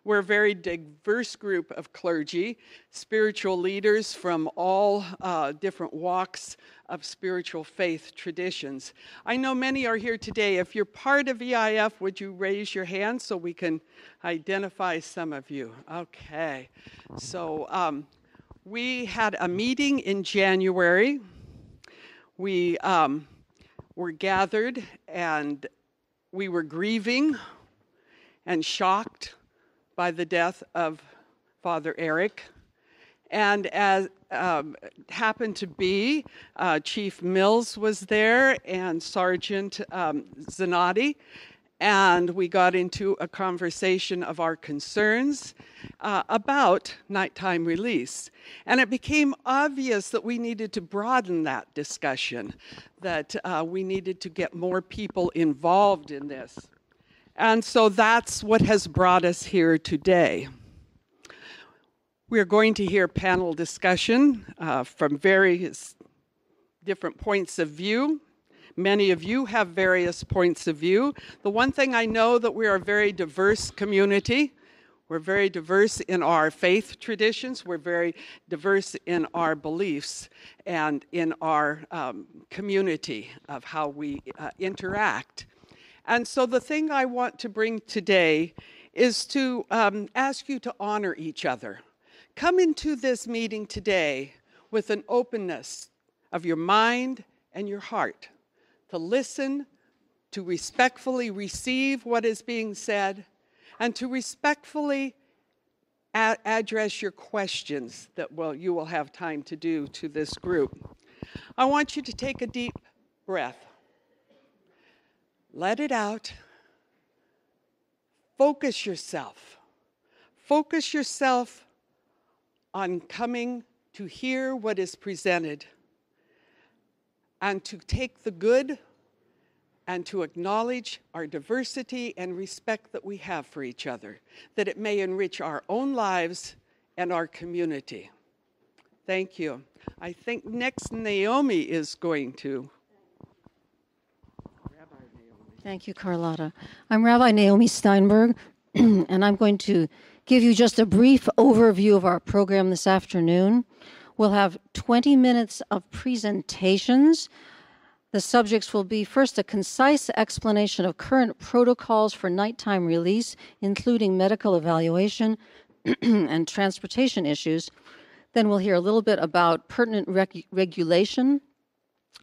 We're a very diverse group of clergy, spiritual leaders from all different walks of spiritual faith traditions. I know many are here today. If you're part of EIF, would you raise your hand so we can identify some of you? Okay. So we had a meeting in January. We were gathered and we were grieving and shocked by the death of Father Eric. And as happened to be, Chief Mills was there and Sergeant Zanotti, and we got into a conversation of our concerns about nighttime release. And it became obvious that we needed to broaden that discussion, that we needed to get more people involved in this. And so that's what has brought us here today. We're going to hear panel discussion from various different points of view. Many of you have various points of view. The one thing I know that we are a very diverse community. We're very diverse in our faith traditions. We're very diverse in our beliefs and in our community of how we interact. And so the thing I want to bring today is to ask you to honor each other. Come into this meeting today with an openness of your mind and your heart, to listen, to respectfully receive what is being said, and to respectfully address your questions that you will have time to do to this group. I want you to take a deep breath. Let it out. Focus yourself. Focus yourself on coming to hear what is presented and to take the good and to acknowledge our diversity and respect that we have for each other, that it may enrich our own lives and our community. Thank you. I think next Naomi is going to. Thank you, Carlotta. I'm Rabbi Naomi Steinberg, and I'm going to give you just a brief overview of our program this afternoon. We'll have 20 minutes of presentations. The subjects will be, first, a concise explanation of current protocols for nighttime release, including medical evaluation and transportation issues. Then we'll hear a little bit about pertinent regulation.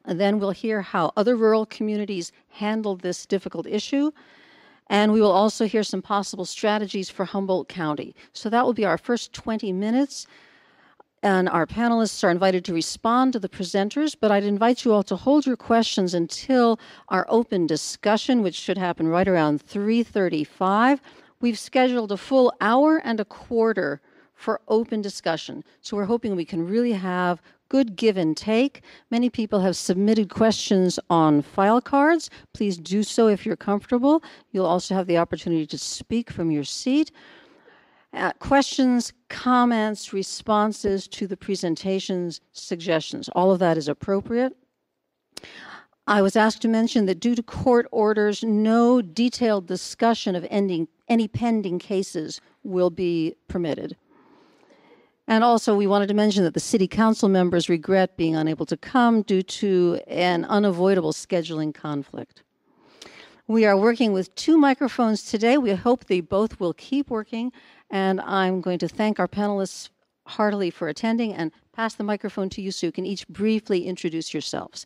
And then we'll hear how other rural communities handled this difficult issue. And we will also hear some possible strategies for Humboldt County. So that will be our first 20 minutes. And our panelists are invited to respond to the presenters, but I'd invite you all to hold your questions until our open discussion, which should happen right around 3:35. We've scheduled a full hour and a quarter for open discussion. So we're hoping we can really have good give and take. Many people have submitted questions on file cards. Please do so if you're comfortable. You'll also have the opportunity to speak from your seat. Questions, comments, responses to the presentations, suggestions, all of that is appropriate. I was asked to mention that due to court orders, no detailed discussion of any pending cases will be permitted. And also, we wanted to mention that the City Council members regret being unable to come due to an unavoidable scheduling conflict. We are working with 2 microphones today. We hope they both will keep working. And I'm going to thank our panelists heartily for attending and pass the microphone to you so you can each briefly introduce yourselves.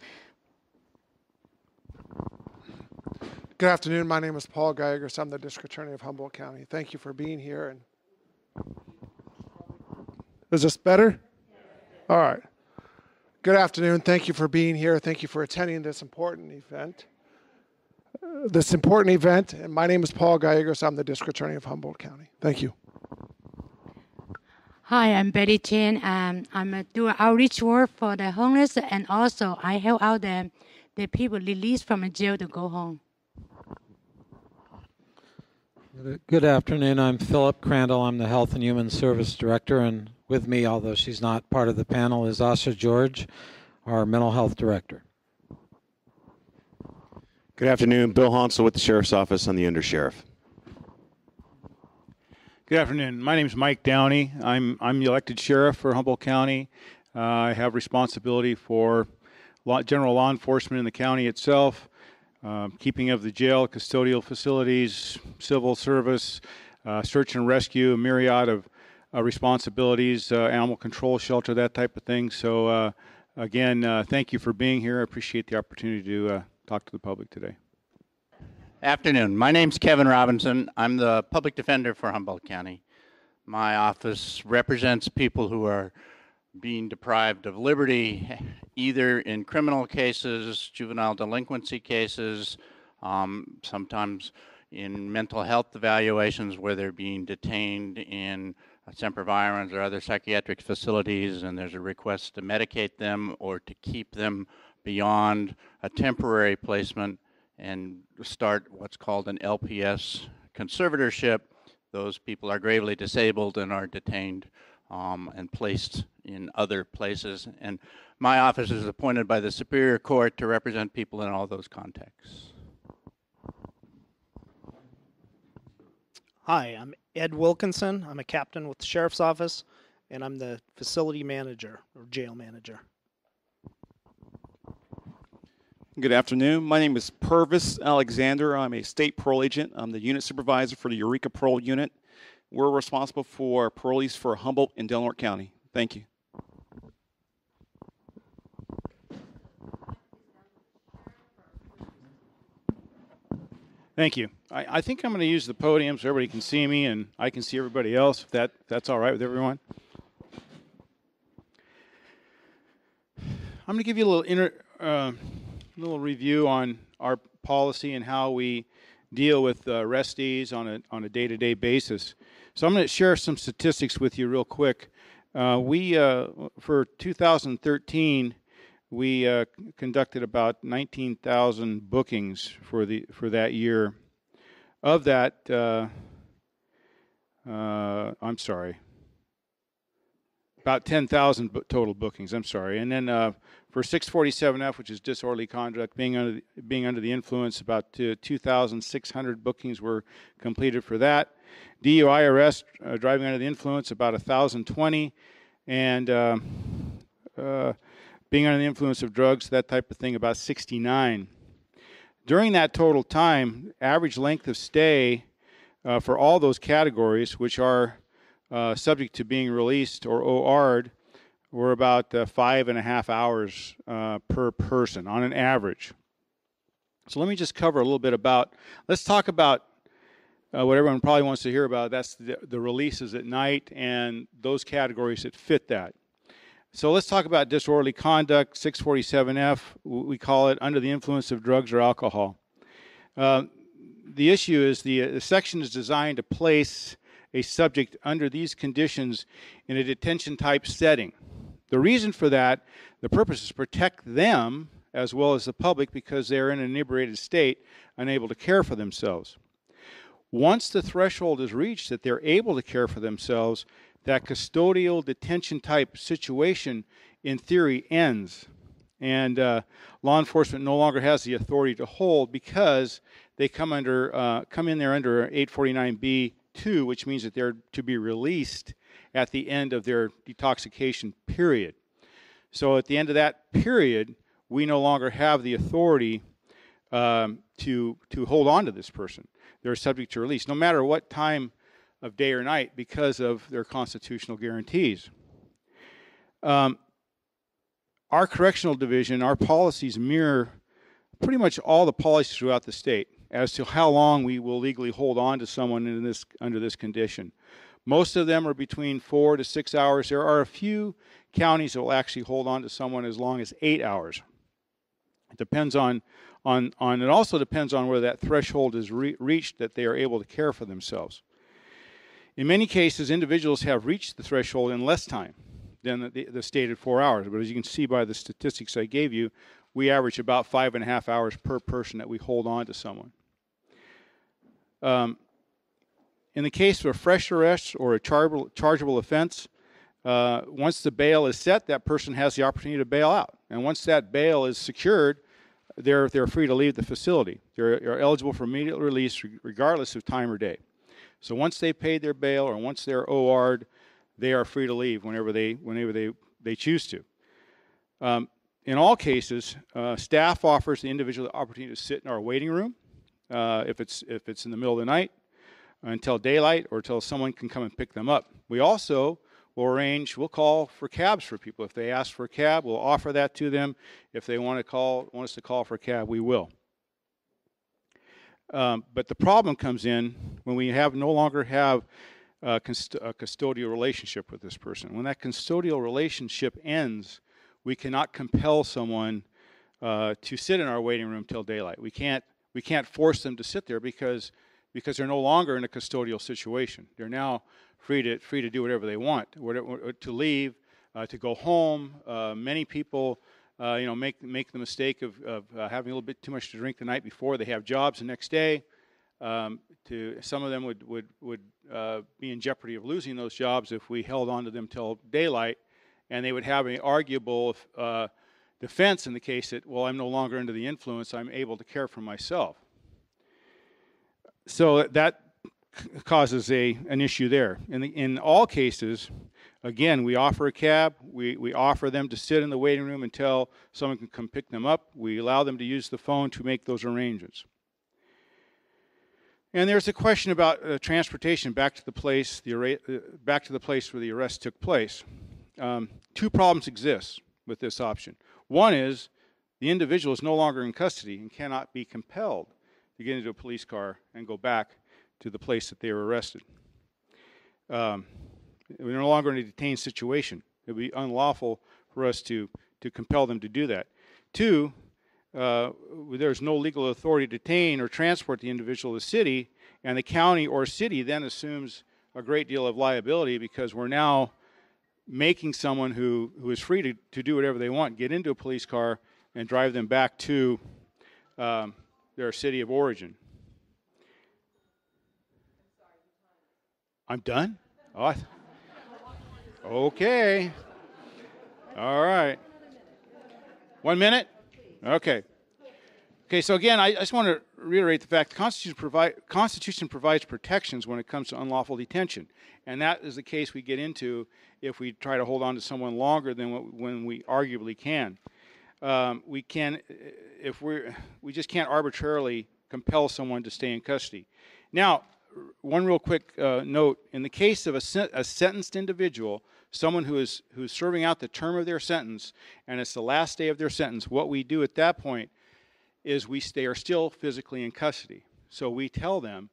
Good afternoon. My name is Paul Geigers. I'm the District Attorney of Humboldt County. Thank you for being here. And is this better? All right. Good afternoon. Thank you for being here. Thank you for attending this important event. And my name is Paul Geigers. I'm the District Attorney of Humboldt County. Thank you. Hi, I'm Betty Chen. I'm doing outreach work for the homeless, and also I help out the people released from jail to go home. Good afternoon. I'm Philip Crandall. I'm the Health and Human Service Director, and with me, although she's not part of the panel, is Asha George, our Mental Health Director. Good afternoon. Bill Hansel with the Sheriff's Office. I'm the Undersheriff. Good afternoon. My name is Mike Downey. I'm the elected sheriff for Humboldt County. I have responsibility for general law enforcement in the county itself, keeping of the jail, custodial facilities, civil service, search and rescue, a myriad of responsibilities, animal control shelter, that type of thing. So again, thank you for being here. I appreciate the opportunity to talk to the public today. Afternoon. My name's Kevin Robinson. I'm the public defender for Humboldt County. My office represents people who are being deprived of liberty, either in criminal cases, juvenile delinquency cases, sometimes in mental health evaluations where they're being detained in sempervirens or other psychiatric facilities, and there's a request to medicate them or to keep them beyond a temporary placement and start what's called an LPS conservatorship. Those people are gravely disabled and are detained and placed in other places. And my office is appointed by the Superior Court to represent people in all those contexts. Hi, I'm Ed Wilkinson. I'm a captain with the Sheriff's Office, and I'm the facility manager or jail manager. Good afternoon. My name is Purvis Alexander. I'm a state parole agent. I'm the unit supervisor for the Eureka Parole Unit. We're responsible for parolees for Humboldt and Delaware County. Thank you. Thank you. I think I'm going to use the podium so everybody can see me and I can see everybody else, if that's all right with everyone. I'm going to give you a little review on our policy and how we deal with arrestees on a day-to-day basis. So I'm going to share some statistics with you real quick. For 2013, we conducted about 19,000 bookings for that year. Of that, I'm sorry, about 10,000 total bookings. I'm sorry, and then for 647F, which is disorderly conduct, being under the influence, about 2,600 bookings were completed for that. DUI arrest, driving under the influence, about 1,020, and being under the influence of drugs, that type of thing, about 69. During that total time, average length of stay for all those categories, which are subject to being released or OR'd, were about 5.5 hours per person on an average. So let me just cover a little bit let's talk about what everyone probably wants to hear about. That's the releases at night and those categories that fit that. So let's talk about disorderly conduct, 647F. We call it under the influence of drugs or alcohol. The issue is the section is designed to place a subject under these conditions in a detention-type setting. The reason for that, the purpose is to protect them as well as the public because they're in an inebriated state, unable to care for themselves. Once the threshold is reached that they're able to care for themselves, that custodial detention type situation in theory ends, and law enforcement no longer has the authority to hold because they come in there under 849B2, which means that they're to be released at the end of their detoxification period. So at the end of that period, we no longer have the authority to hold on to this person. They're subject to release, no matter what time of day or night, because of their constitutional guarantees. Our correctional division, our policies mirror pretty much all the policies throughout the state as to how long we will legally hold on to someone under this condition. Most of them are between 4 to 6 hours. There are a few counties that will actually hold on to someone as long as 8 hours. It depends it also depends on whether that threshold is reached that they are able to care for themselves. In many cases, individuals have reached the threshold in less time than the stated 4 hours. But as you can see by the statistics I gave you, we average about 5.5 hours per person that we hold on to someone. In the case of a fresh arrest or a chargeable offense, once the bail is set, that person has the opportunity to bail out. And once that bail is secured, they're free to leave the facility. They're eligible for immediate release regardless of time or day. So once they paid their bail or once they're OR'd, they are free to leave whenever they choose to. In all cases, staff offers the individual the opportunity to sit in our waiting room if it's in the middle of the night until daylight or until someone can come and pick them up. We also we'll call for cabs for people. If they ask for a cab, we'll offer that to them. If they want us to call for a cab, we will. But the problem comes in when we no longer have a custodial relationship with this person. When that custodial relationship ends, we cannot compel someone to sit in our waiting room till daylight. We can't force them to sit there because they're no longer in a custodial situation. They're now free to do whatever they want, to leave, to go home. Many people, make the mistake of having a little bit too much to drink the night before. They have jobs the next day. Some of them would be in jeopardy of losing those jobs if we held on to them till daylight, and they would have an arguable defense in the case that, well, I'm no longer under the influence. I'm able to care for myself. So that causes an issue there. In all cases, again, we offer a cab. We offer them to sit in the waiting room until someone can come pick them up. We allow them to use the phone to make those arrangements. And there's a question about transportation back to the place where the arrest took place. Two problems exist with this option. One is the individual is no longer in custody and cannot be compelled to get into a police car and go back to the place that they were arrested. We're no longer in a detained situation. It would be unlawful for us to compel them to do that. Two, there's no legal authority to detain or transport the individual to the city, and the county or city then assumes a great deal of liability because we're now making someone who is free to do whatever they want, get into a police car and drive them back to their city of origin. I'm done? Oh, okay. All right. 1 minute? Okay. Okay, so again, I just want to reiterate the fact the Constitution provides protections when it comes to unlawful detention. And that is the case we get into if we try to hold on to someone longer than when we arguably can. We just can't arbitrarily compel someone to stay in custody. Now, one real quick note: in the case of a sentenced individual, someone who is serving out the term of their sentence, and it's the last day of their sentence, what we do at that point is they are still physically in custody. So we tell them,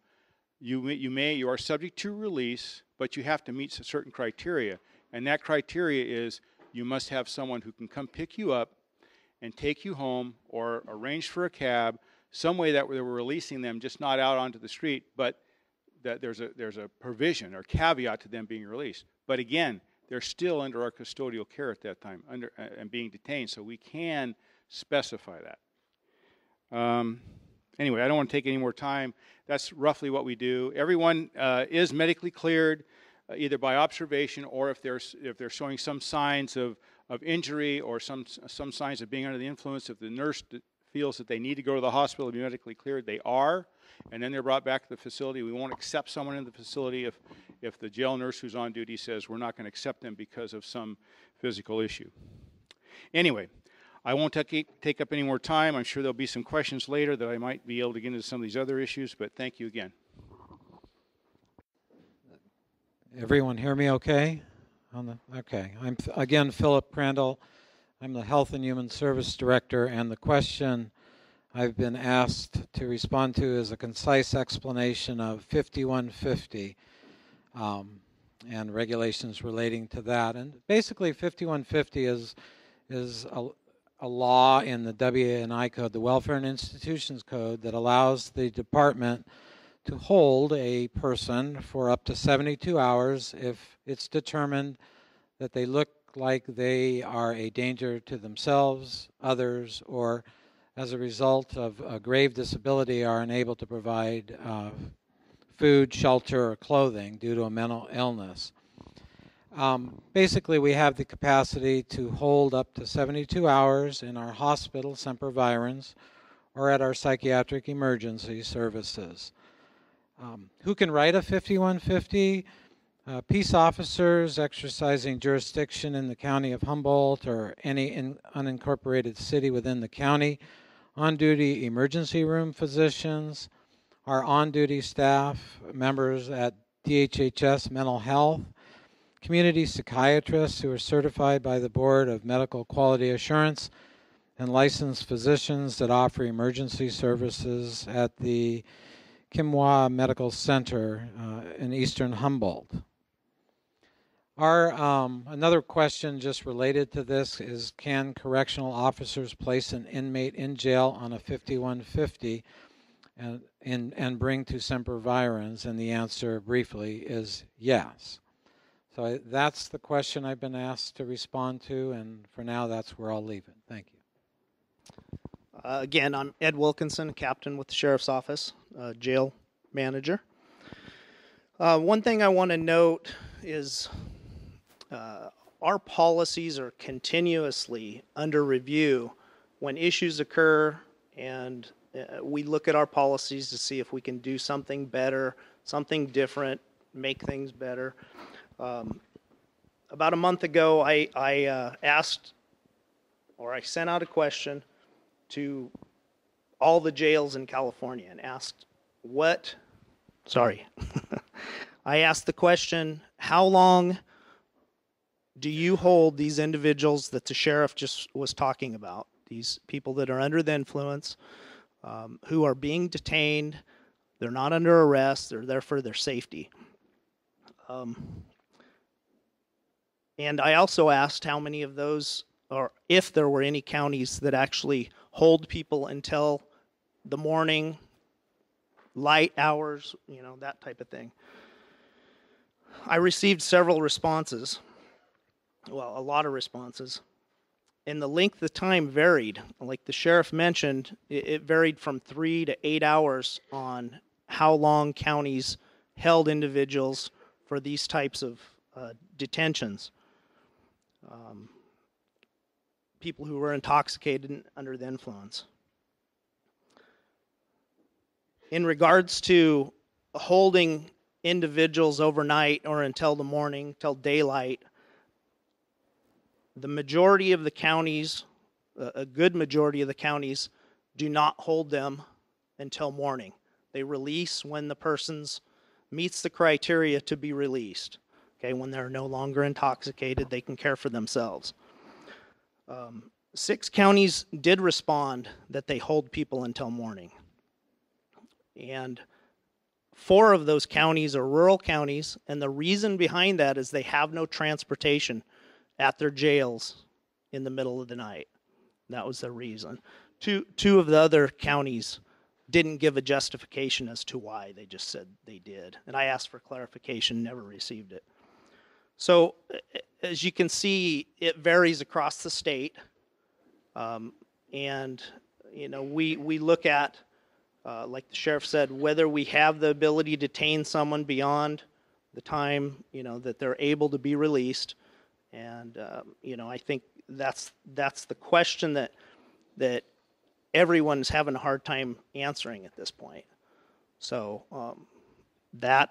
you are subject to release, but you have to meet certain criteria, and that criteria is you must have someone who can come pick you up and take you home, or arrange for a cab, some way that we're releasing them, just not out onto the street, but that there's a provision or caveat to them being released. But again, they're still under our custodial care at that time, and being detained, so we can specify that. Anyway, I don't want to take any more time. That's roughly what we do. Everyone is medically cleared, either by observation or if they're showing some signs of injury or some signs of being under the influence. If the nurse feels that they need to go to the hospital to be medically cleared, they are, and then they're brought back to the facility. We won't accept someone in the facility if the jail nurse who's on duty says we're not going to accept them because of some physical issue. Anyway, I won't take up any more time. I'm sure there'll be some questions later that I might be able to get into some of these other issues, but thank you again. Everyone hear me okay? Okay. I'm, again, Philip Crandall. I'm the Health and Human Service Director, and the question I've been asked to respond to is a concise explanation of 5150 and regulations relating to that. And basically, 5150 is a law in the WA&I Code, the Welfare and Institutions Code, that allows the department to hold a person for up to 72 hours if it's determined that they look like they are a danger to themselves, others, or as a result of a grave disability are unable to provide food, shelter, or clothing due to a mental illness. Basically, we have the capacity to hold up to 72 hours in our hospital, Semper Virens, or at our psychiatric emergency services. Who can write a 5150? Peace officers exercising jurisdiction in the county of Humboldt or any unincorporated city within the county, on-duty emergency room physicians, our on-duty staff, members at DHHS Mental Health, community psychiatrists who are certified by the Board of Medical Quality Assurance, and licensed physicians that offer emergency services at the Kimwa Medical Center in eastern Humboldt. Another question just related to this is, can correctional officers place an inmate in jail on a 5150 and bring to Semper Virens? And the answer briefly is yes. So that's the question I've been asked to respond to, and for now that's where I'll leave it. Thank you. Again, I'm Ed Wilkinson, captain with the Sheriff's Office, jail manager. One thing I want to note is our policies are continuously under review when issues occur, and we look at our policies to see if we can do something better, something different, make things better. About a month ago, I sent out a question to all the jails in California and asked I asked the question, how long do you hold these individuals that the sheriff just was talking about, these people that are under the influence, who are being detained, they're not under arrest, they're there for their safety. And I also asked how many of those, or if there were any counties that actually hold people until the morning, light hours, that type of thing. I received several responses, well, a lot of responses, and the length of time varied. Like the sheriff mentioned, it varied from 3 to 8 hours on how long counties held individuals for these types of detentions. People who were intoxicated and under the influence. In regards to holding individuals overnight or until the morning, till daylight, the majority of the counties, a good majority of the counties, do not hold them until morning. They release when the person meets the criteria to be released. Okay, when they're no longer intoxicated, they can care for themselves. 6 counties did respond that they hold people until morning. And 4 of those counties are rural counties, and the reason behind that is they have no transportation at their jails in the middle of the night. That was the reason. Two of the other counties didn't give a justification as to why. They just said they did. And I asked for clarification, never received it. So as you can see, it varies across the state. And, we look at, like the sheriff said, whether we have the ability to detain someone beyond the time, that they're able to be released. And, I think that's the question that everyone's having a hard time answering at this point. So that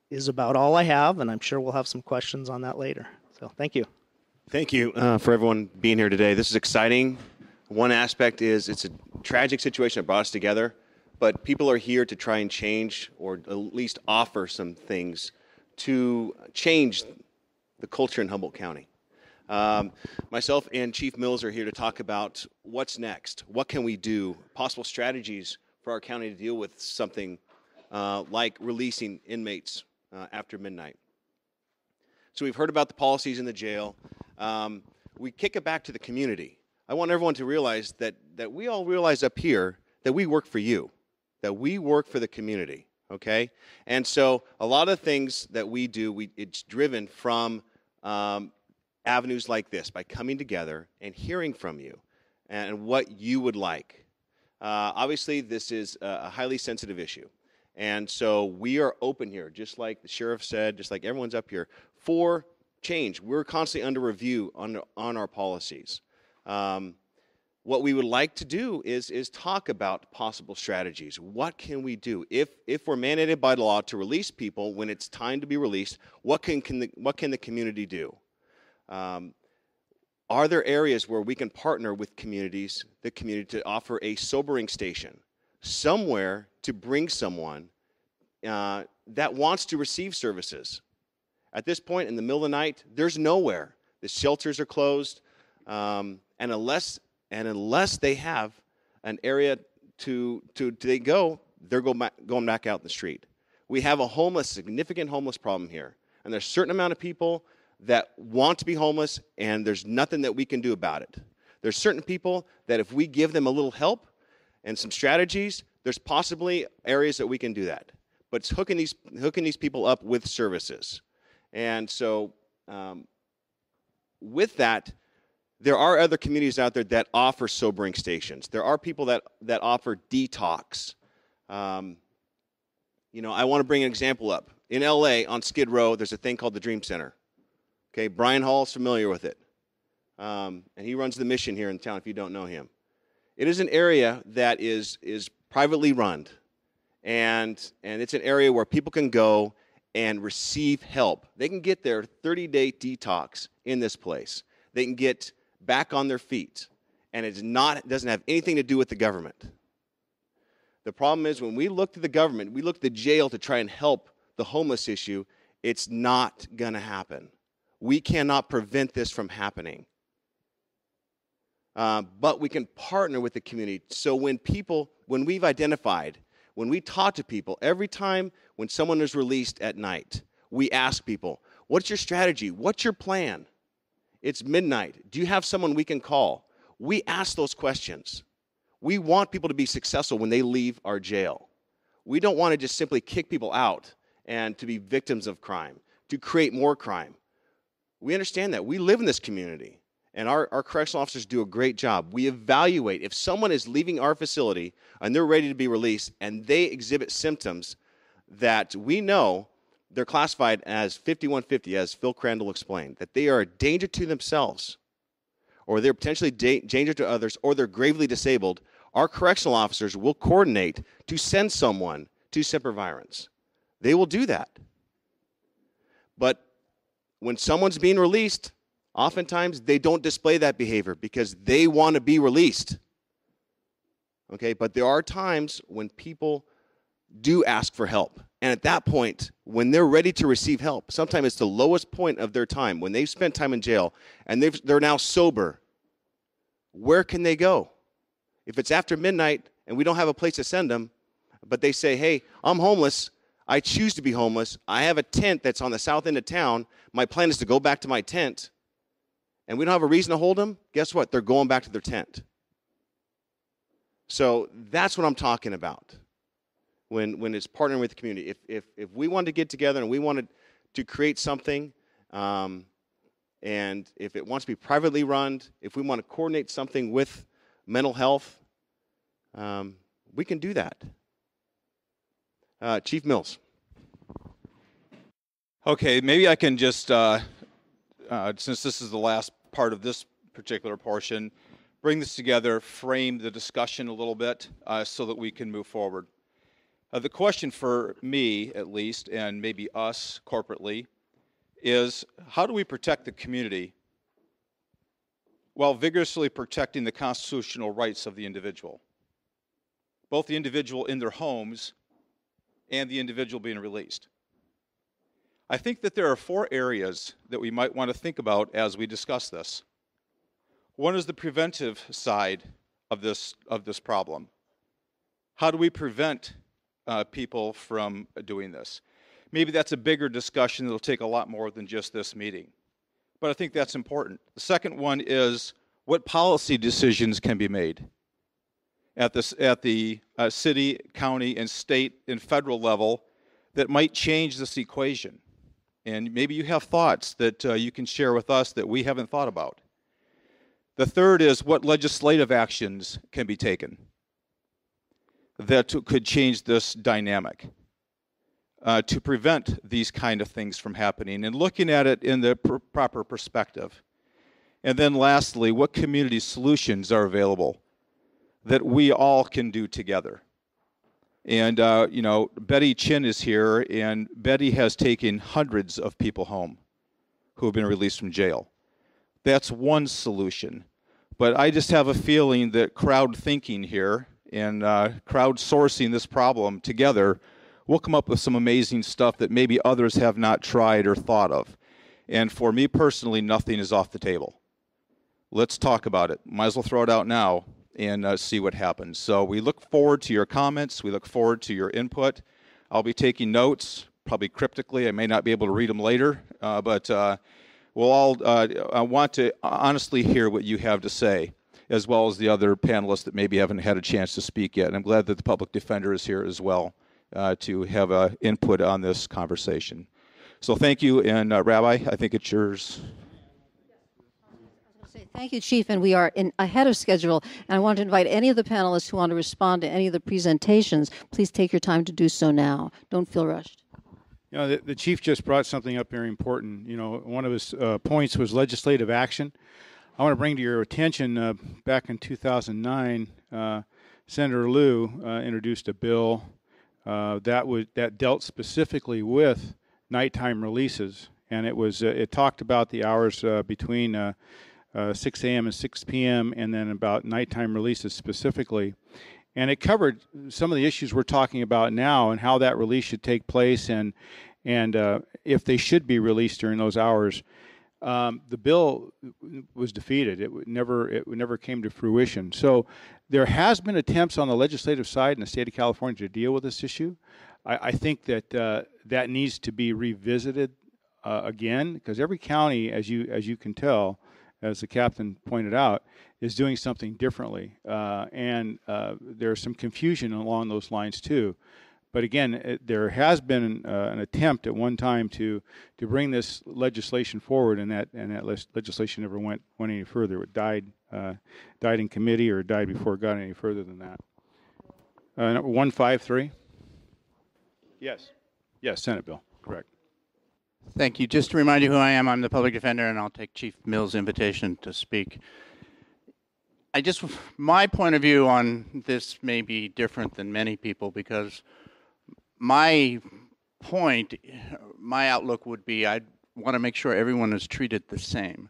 is about all I have, and I'm sure we'll have some questions on that later. So thank you. Thank you for everyone being here today. This is exciting. One aspect is it's a tragic situation that brought us together, but people are here to try and change, or at least offer some things to change the culture in Humboldt County. Myself and Chief Mills are here to talk about what's next. What can we do? Possible strategies for our county to deal with something like releasing inmates after midnight. So we've heard about the policies in the jail. We kick it back to the community. I want everyone to realize that we all realize up here that we work for you, that we work for the community, okay? And so a lot of things that we do, it's driven from avenues like this, by coming together and hearing from you and what you would like. Obviously, this is a highly sensitive issue. And so we are open here, just like the sheriff said, just like everyone's up here, for change. We're constantly under review on our policies. what we would like to do is talk about possible strategies. What can we do? If we're mandated by law to release people when it's time to be released, what can the community do? Are there areas where we can partner with the community to offer a sobering station, somewhere to bring someone that wants to receive services? At this point, in the middle of the night, there's nowhere. The shelters are closed, and unless they have an area to they go, they're going back out in the street. We have a significant homeless problem here, and there's a certain amount of people that want to be homeless, and there's nothing that we can do about it. There's certain people that if we give them a little help and some strategies, there's possibly areas that we can do that. But it's hooking these people up with services. And so with that, there are other communities out there that offer sobering stations. There are people that offer detox. I want to bring an example up. In LA, on Skid Row, there's a thing called the Dream Center. Okay, Brian Hall is familiar with it. And he runs the mission here in town if you don't know him. It is an area that is privately run. And it's an area where people can go and receive help. They can get their 30-day detox in this place. They can get back on their feet. And it doesn't have anything to do with the government. The problem is when we look to the government, we look to the jail to try and help the homeless issue, it's not going to happen. We cannot prevent this from happening. But we can partner with the community. So when we've identified, when we talk to people, every time when someone is released at night, we ask people, what's your strategy? What's your plan? It's midnight. Do you have someone we can call? We ask those questions. We want people to be successful when they leave our jail. We don't want to just simply kick people out and to be victims of crime, to create more crime. We understand that. We live in this community, and our correctional officers do a great job. We evaluate. If someone is leaving our facility and they're ready to be released and they exhibit symptoms that we know they're classified as 5150, as Phil Crandall explained, that they are a danger to themselves, or they're potentially danger to others, or they're gravely disabled, our correctional officers will coordinate to send someone to Semper Virens. They will do that. But when someone's being released, oftentimes they don't display that behavior because they want to be released. Okay, but there are times when people do ask for help. And at that point, when they're ready to receive help, sometimes it's the lowest point of their time, when they've spent time in jail and they're now sober, where can they go? If it's after midnight and we don't have a place to send them, but they say, hey, I'm homeless, I choose to be homeless, I have a tent that's on the south end of town, my plan is to go back to my tent, and we don't have a reason to hold them, guess what? They're going back to their tent. So that's what I'm talking about when it's partnering with the community. If we wanted to get together and we wanted to create something, and if it wants to be privately run, if we want to coordinate something with mental health, we can do that. Chief Mills. Okay, maybe I can just, since this is the last part of this particular portion, bring this together, frame the discussion a little bit so that we can move forward. The question for me, at least, and maybe us corporately, is how do we protect the community while vigorously protecting the constitutional rights of the individual, both the individual in their homes and the individual being released? I think that there are 4 areas that we might want to think about as we discuss this. One is the preventive side of this problem. How do we prevent people from doing this? Maybe that's a bigger discussion that'll take a lot more than just this meeting. But I think that's important. The second one is what policy decisions can be made at the city, county, and state and federal level that might change this equation. And maybe you have thoughts that you can share with us that we haven't thought about. The third is what legislative actions can be taken that could change this dynamic to prevent these kind of things from happening, and looking at it in the proper perspective. And then lastly, what community solutions are available that we all can do together? And, Betty Chin is here, and Betty has taken hundreds of people home who have been released from jail. That's one solution. But I just have a feeling that crowd thinking here and crowdsourcing this problem together, we'll come up with some amazing stuff that maybe others have not tried or thought of. And for me personally, nothing is off the table. Let's talk about it. Might as well throw it out now and see what happens. So we look forward to your comments. We look forward to your input. I'll be taking notes, probably cryptically. I may not be able to read them later, but we'll all I want to honestly hear what you have to say, as well as the other panelists that maybe haven't had a chance to speak yet. And I'm glad that the public defender is here as well to have input on this conversation. So thank you, and Rabbi, I think it's yours. Thank you, Chief, and we are ahead of schedule. And I want to invite any of the panelists who want to respond to any of the presentations. Please take your time to do so now. Don't feel rushed. The Chief just brought something up very important. One of his points was legislative action. I want to bring to your attention, back in 2009, Senator Liu introduced a bill that dealt specifically with nighttime releases, and it talked about the hours between 6 a.m. and 6 p.m. and then about nighttime releases specifically. And it covered some of the issues we're talking about now and how that release should take place and if they should be released during those hours. The bill was defeated. It never came to fruition. So there has been attempts on the legislative side in the state of California to deal with this issue. I think that that needs to be revisited again, because every county, as you can tell, as the captain pointed out, is doing something differently. And there's some confusion along those lines too. But again, there has been an attempt at one time to bring this legislation forward, and that legislation never went any further. It died in committee, or died before it got any further than that. Number 153. Yes, Senate bill, correct. Thank you. Just to remind you who I am, I'm the public defender, and I'll take Chief Mills' invitation to speak. My point of view on this may be different than many people, because my outlook would be I want to make sure everyone is treated the same.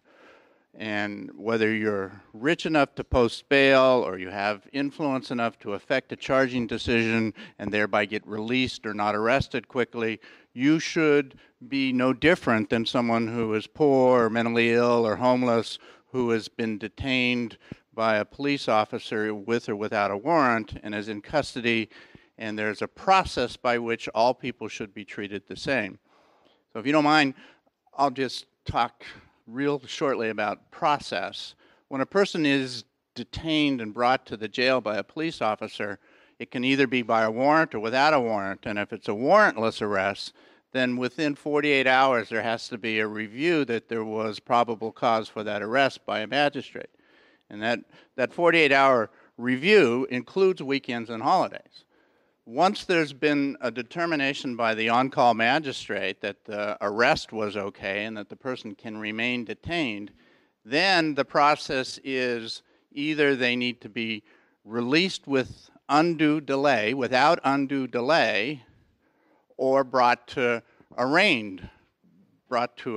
And whether you're rich enough to post bail, or you have influence enough to affect a charging decision and thereby get released or not arrested quickly, you should be no different than someone who is poor, or mentally ill, or homeless, who has been detained by a police officer with or without a warrant and is in custody, and there's a process by which all people should be treated the same. So if you don't mind, I'll just talk real shortly about process. When a person is detained and brought to the jail by a police officer, it can either be by a warrant or without a warrant, and if it's a warrantless arrest, then within 48 hours there has to be a review that there was probable cause for that arrest by a magistrate. And that 48-hour review includes weekends and holidays. Once there's been a determination by the on-call magistrate that the arrest was okay and that the person can remain detained, then the process is either they need to be released with undue delay, without undue delay, or brought to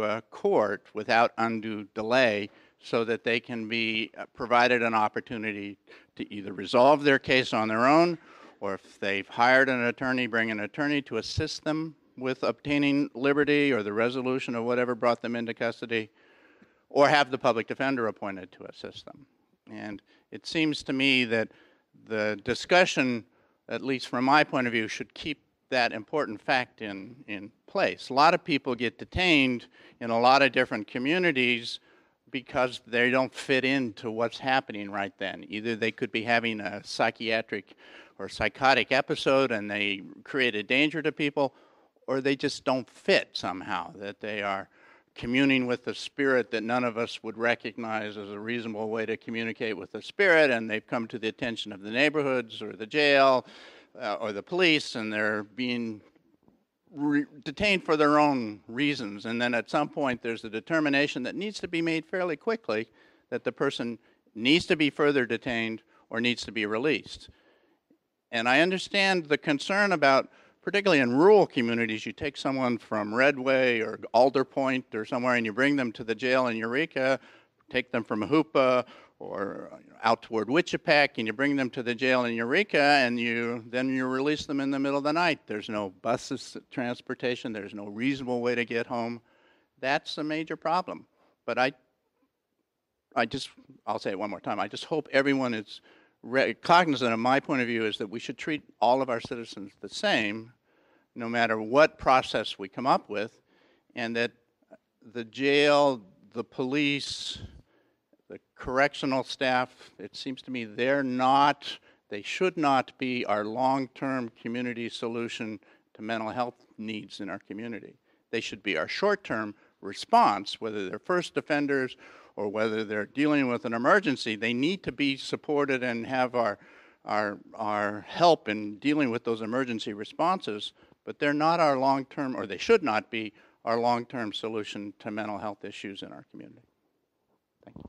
a court without undue delay, so that they can be provided an opportunity to either resolve their case on their own, or if they've hired an attorney, bring an attorney to assist them with obtaining liberty or the resolution of whatever brought them into custody, or have the public defender appointed to assist them. And it seems to me that the discussion, at least from my point of view, should keep that important fact in place. A lot of people get detained in a lot of different communities because they don't fit into what's happening right then. Either they could be having a psychiatric or psychotic episode and they create a danger to people, or they just don't fit somehow, that they are communing with the spirit that none of us would recognize as a reasonable way to communicate with the spirit, and they've come to the attention of the neighborhoods or the jail or the police, and they're being detained for their own reasons, and then at some point there's a determination that needs to be made fairly quickly that the person needs to be further detained or needs to be released. And I understand the concern about, particularly in rural communities, you take someone from Redway or Alder Point or somewhere and you bring them to the jail in Eureka, take them from Hoopa or out toward Wichipec, and you bring them to the jail in Eureka, and then you release them in the middle of the night. There's no buses transportation. There's no reasonable way to get home. That's a major problem. But I'll say it one more time. I just hope everyone is cognizant of my point of view is that we should treat all of our citizens the same, no matter what process we come up with, and that the jail, the police, the correctional staff, it seems to me they should not be our long-term community solution to mental health needs in our community. They should be our short-term response, whether they're first offenders or whether they're dealing with an emergency. They need to be supported and have our help in dealing with those emergency responses, but they're not our long-term, or they should not be our long-term solution to mental health issues in our community. Thank you.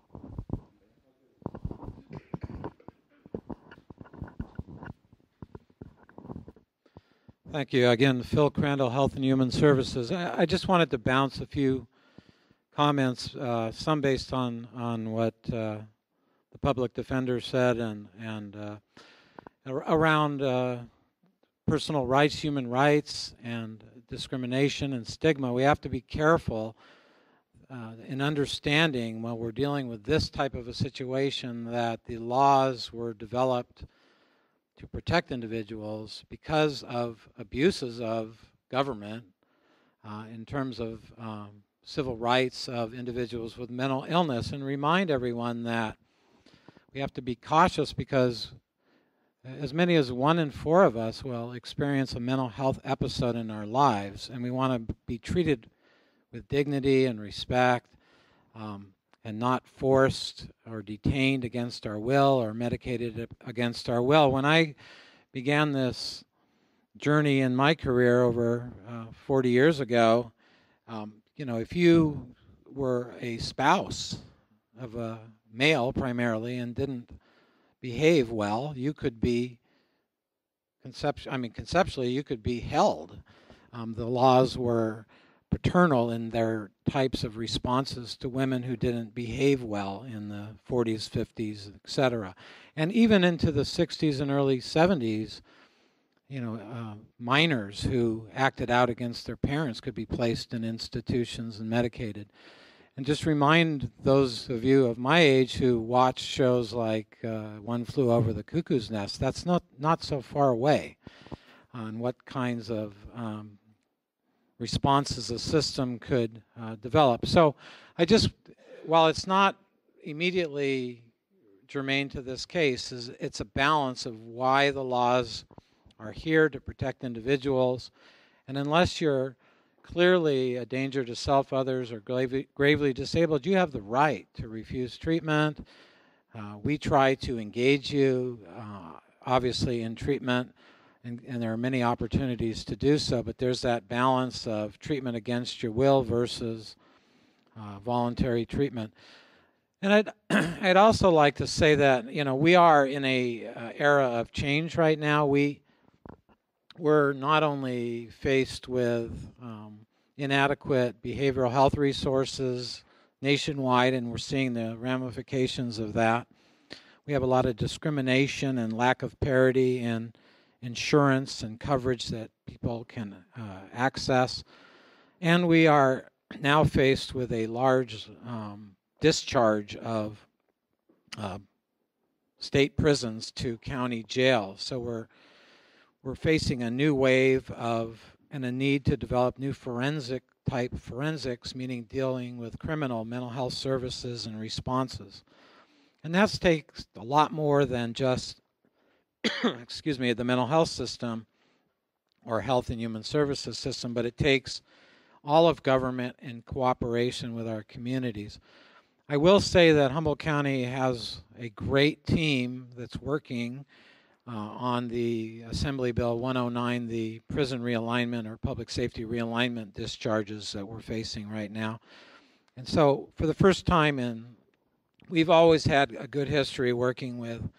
Thank you. Again, Phil Crandall, Health and Human Services. I just wanted to bounce a few comments, some based on what the public defender said and around personal rights, human rights, and discrimination and stigma. We have to be careful in understanding when we're dealing with this type of a situation that the laws were developed to protect individuals because of abuses of government in terms of civil rights of individuals with mental illness, and remind everyone that we have to be cautious because as many as 1 in 4 of us will experience a mental health episode in our lives, and we want to be treated with dignity and respect and not forced or detained against our will or medicated against our will. When I began this journey in my career over 40 years ago, if you were a spouse of a male primarily and didn't behave well, you could be conceptually you could be held. The laws were paternal in their types of responses to women who didn't behave well in the 40s, 50s, etc. And even into the 60s and early 70s, minors who acted out against their parents could be placed in institutions and medicated. And just remind those of you of my age who watch shows like One Flew Over the Cuckoo's Nest, that's not so far away on what kinds of responses a system could develop. So while it's not immediately germane to this case, it's a balance of why the laws are here to protect individuals, and unless you're clearly a danger to self, others, or gravely disabled, you have the right to refuse treatment. We try to engage you, obviously, in treatment, and there are many opportunities to do so, but there's that balance of treatment against your will versus voluntary treatment. And I'd also like to say that, we are in a era of change right now. We're not only faced with inadequate behavioral health resources nationwide, and we're seeing the ramifications of that. We have a lot of discrimination and lack of parity in insurance and coverage that people can access. And we are now faced with a large discharge of state prisons to county jails. So we're facing a new wave and a need to develop new forensics, meaning dealing with criminal mental health services and responses. And that takes a lot more than just, the mental health system or health and human services system, but it takes all of government in cooperation with our communities. I will say that Humboldt County has a great team that's working on the Assembly Bill 109, the prison realignment or public safety realignment discharges that we're facing right now. And so for the first time we've always had a good history working with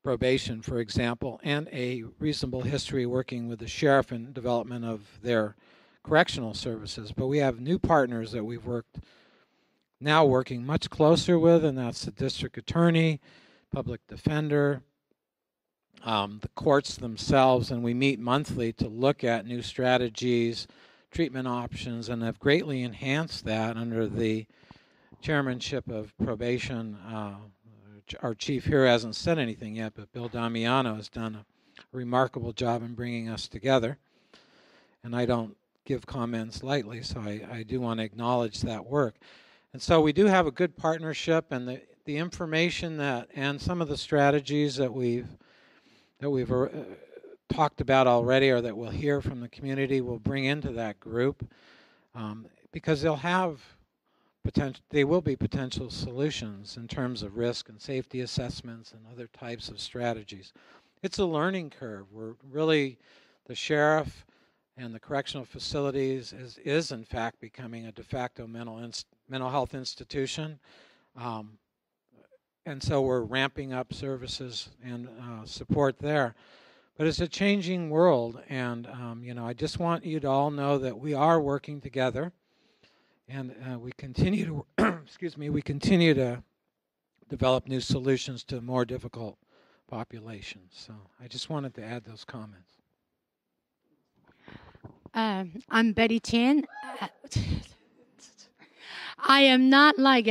probation, for example, and a reasonable history working with the sheriff in development of their correctional services. But we have new partners that we've now working much closer with, and that's the district attorney, public defender, the courts themselves, and we meet monthly to look at new strategies, treatment options, and have greatly enhanced that under the chairmanship of probation. Our chief here hasn't said anything yet, but Bill Damiano has done a remarkable job in bringing us together. And I don't give comments lightly, so I do want to acknowledge that work. And so we do have a good partnership, and the information and some of the strategies that we've talked about already, or that we'll hear from the community, we'll bring into that group, because they will be potential solutions in terms of risk and safety assessments and other types of strategies. It's a learning curve. We're really, the sheriff and the correctional facilities is in fact becoming a de facto mental health institution. And so we're ramping up services and support there. But it's a changing world, and I just want you to all know that we are working together, and we continue to we continue to develop new solutions to more difficult populations. So I just wanted to add those comments. I'm Betty Chen. I am not like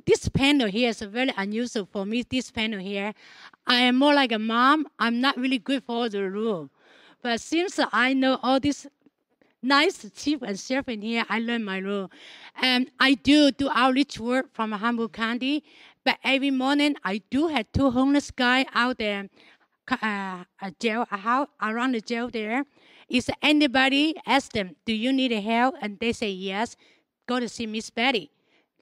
this panel here is very unusual for me, this panel here. I am more like a mom. I'm not really good for the rule. But since I know all these nice chief and sheriff in here, I learned my role. And I do outreach work from Humboldt County. But every morning, I do have 2 homeless guys out there, around the jail there. Is anybody ask them, do you need help? And they say yes. Go to see Miss Betty.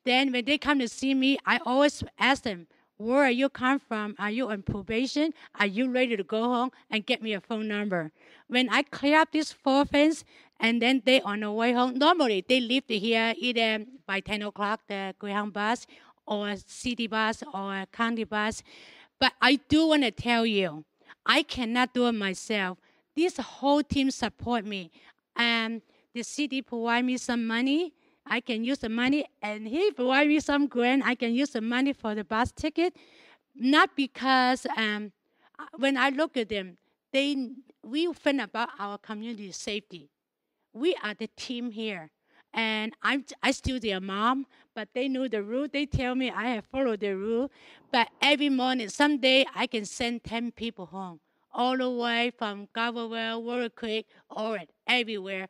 Then when they come to see me, I always ask them, where are you come from? Are you on probation? Are you ready to go home? And get me a phone number. When I clear up this 4 fence, and then they on the way home, normally they leave here either by 10 o'clock, the Greyhound bus, or a city bus, or a county bus. But I do want to tell you, I cannot do it myself. This whole team support me. And the city provide me some money. I can use the money, and he provide me some grant. I can use the money for the bus ticket, not because when I look at them, we think about our community safety. We are the team here, and I still their mom, but they know the rule. They tell me I have followed the rule, but every morning, someday I can send 10 people home, all the way from Garberville, Warrior Creek, or everywhere.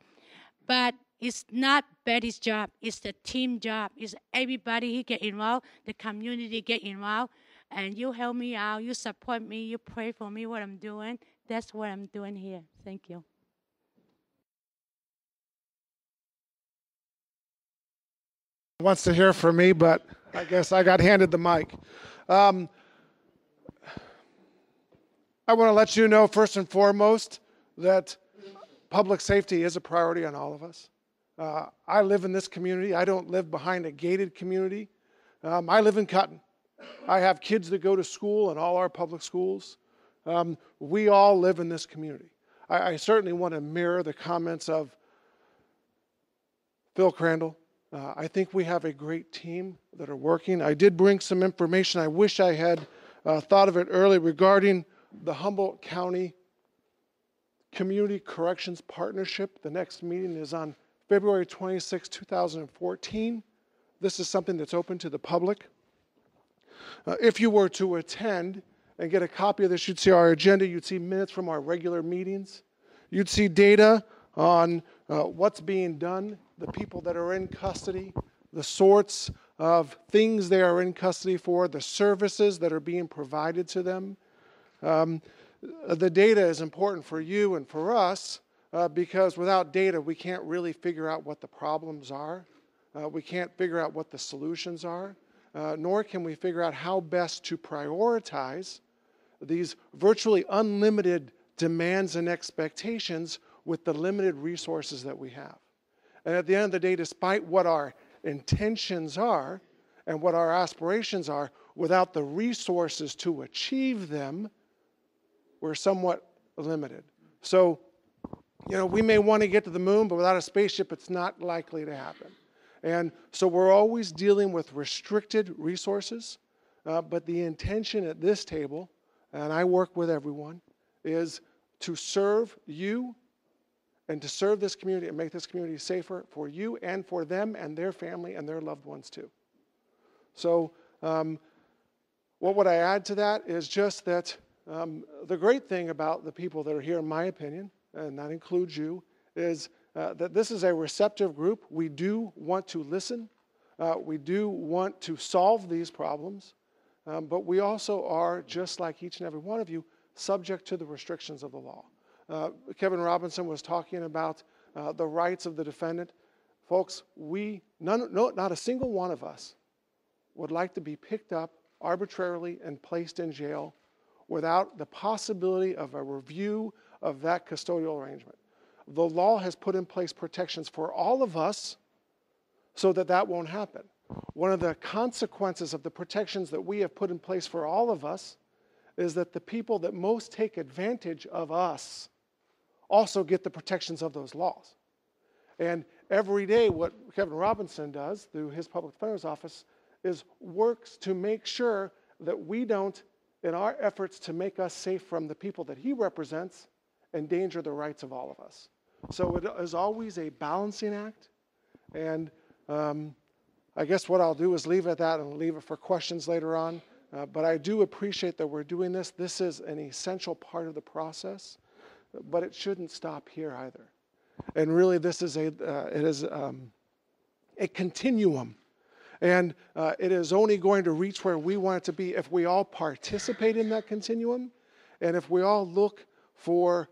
But it's not Betty's job. It's the team job. It's everybody who get involved, the community get involved, and you help me out. You support me. You pray for me. What I'm doing. That's what I'm doing here. Thank you. Wants to hear from me, but I guess I got handed the mic. I want to let you know, first and foremost, that public safety is a priority on all of us. I live in this community. I don't live behind a gated community. I live in Cutton. I have kids that go to school in all our public schools. We all live in this community. I certainly want to mirror the comments of Phil Crandall. I think we have a great team that are working. I did bring some information. I wish I had thought of it early regarding the Humboldt County Community Corrections Partnership. The next meeting is on February 26, 2014. This is something that's open to the public. If you were to attend and get a copy of this, you'd see our agenda, you'd see minutes from our regular meetings, you'd see data on what's being done, the people that are in custody, the sorts of things they are in custody for, the services that are being provided to them. The data is important for you and for us because without data, we can't really figure out what the problems are. We can't figure out what the solutions are, nor can we figure out how best to prioritize these virtually unlimited demands and expectations with the limited resources that we have. And at the end of the day, despite what our intentions are and what our aspirations are, without the resources to achieve them, we're somewhat limited. So, we may want to get to the moon, but without a spaceship, it's not likely to happen. And so we're always dealing with restricted resources, but the intention at this table, and I work with everyone, is to serve you and to serve this community and make this community safer for you and for them and their family and their loved ones too. So what would I add to that is just that the great thing about the people that are here, in my opinion, and that includes you, is that this is a receptive group. We do want to listen. We do want to solve these problems. But we also are, just like each and every one of you, subject to the restrictions of the law. Kevin Robinson was talking about the rights of the defendant. Folks, not a single one of us would like to be picked up arbitrarily and placed in jail without the possibility of a review of that custodial arrangement. The law has put in place protections for all of us so that that won't happen. One of the consequences of the protections that we have put in place for all of us is that the people that most take advantage of us also get the protections of those laws. And every day what Kevin Robinson does through his public defender's office is works to make sure that we don't, in our efforts to make us safe from the people that he represents, endanger the rights of all of us. So it is always a balancing act. And I guess what I'll do is leave it at that and leave it for questions later on. But I do appreciate that we're doing this. This is an essential part of the process, but it shouldn't stop here either. And really, this is a continuum, and it is only going to reach where we want it to be if we all participate in that continuum, and if we all look for.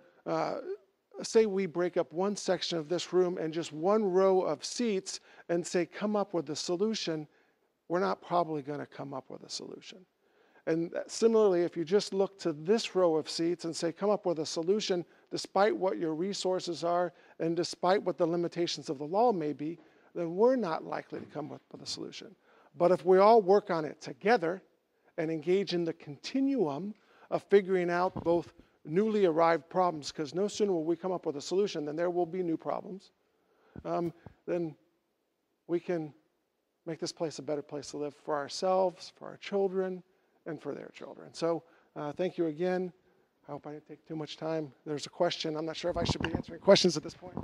Say we break up one section of this room and just one row of seats and say, come up with a solution, we're not probably going to come up with a solution. And similarly, if you just look to this row of seats and say, come up with a solution, despite what your resources are and despite what the limitations of the law may be, then we're not likely to come up with a solution. But if we all work on it together and engage in the continuum of figuring out both newly arrived problems, because no sooner will we come up with a solution than there will be new problems, then we can make this place a better place to live for ourselves, for our children, and for their children. So thank you again. I hope I didn't take too much time. There's a question. I'm not sure if I should be answering questions at this point.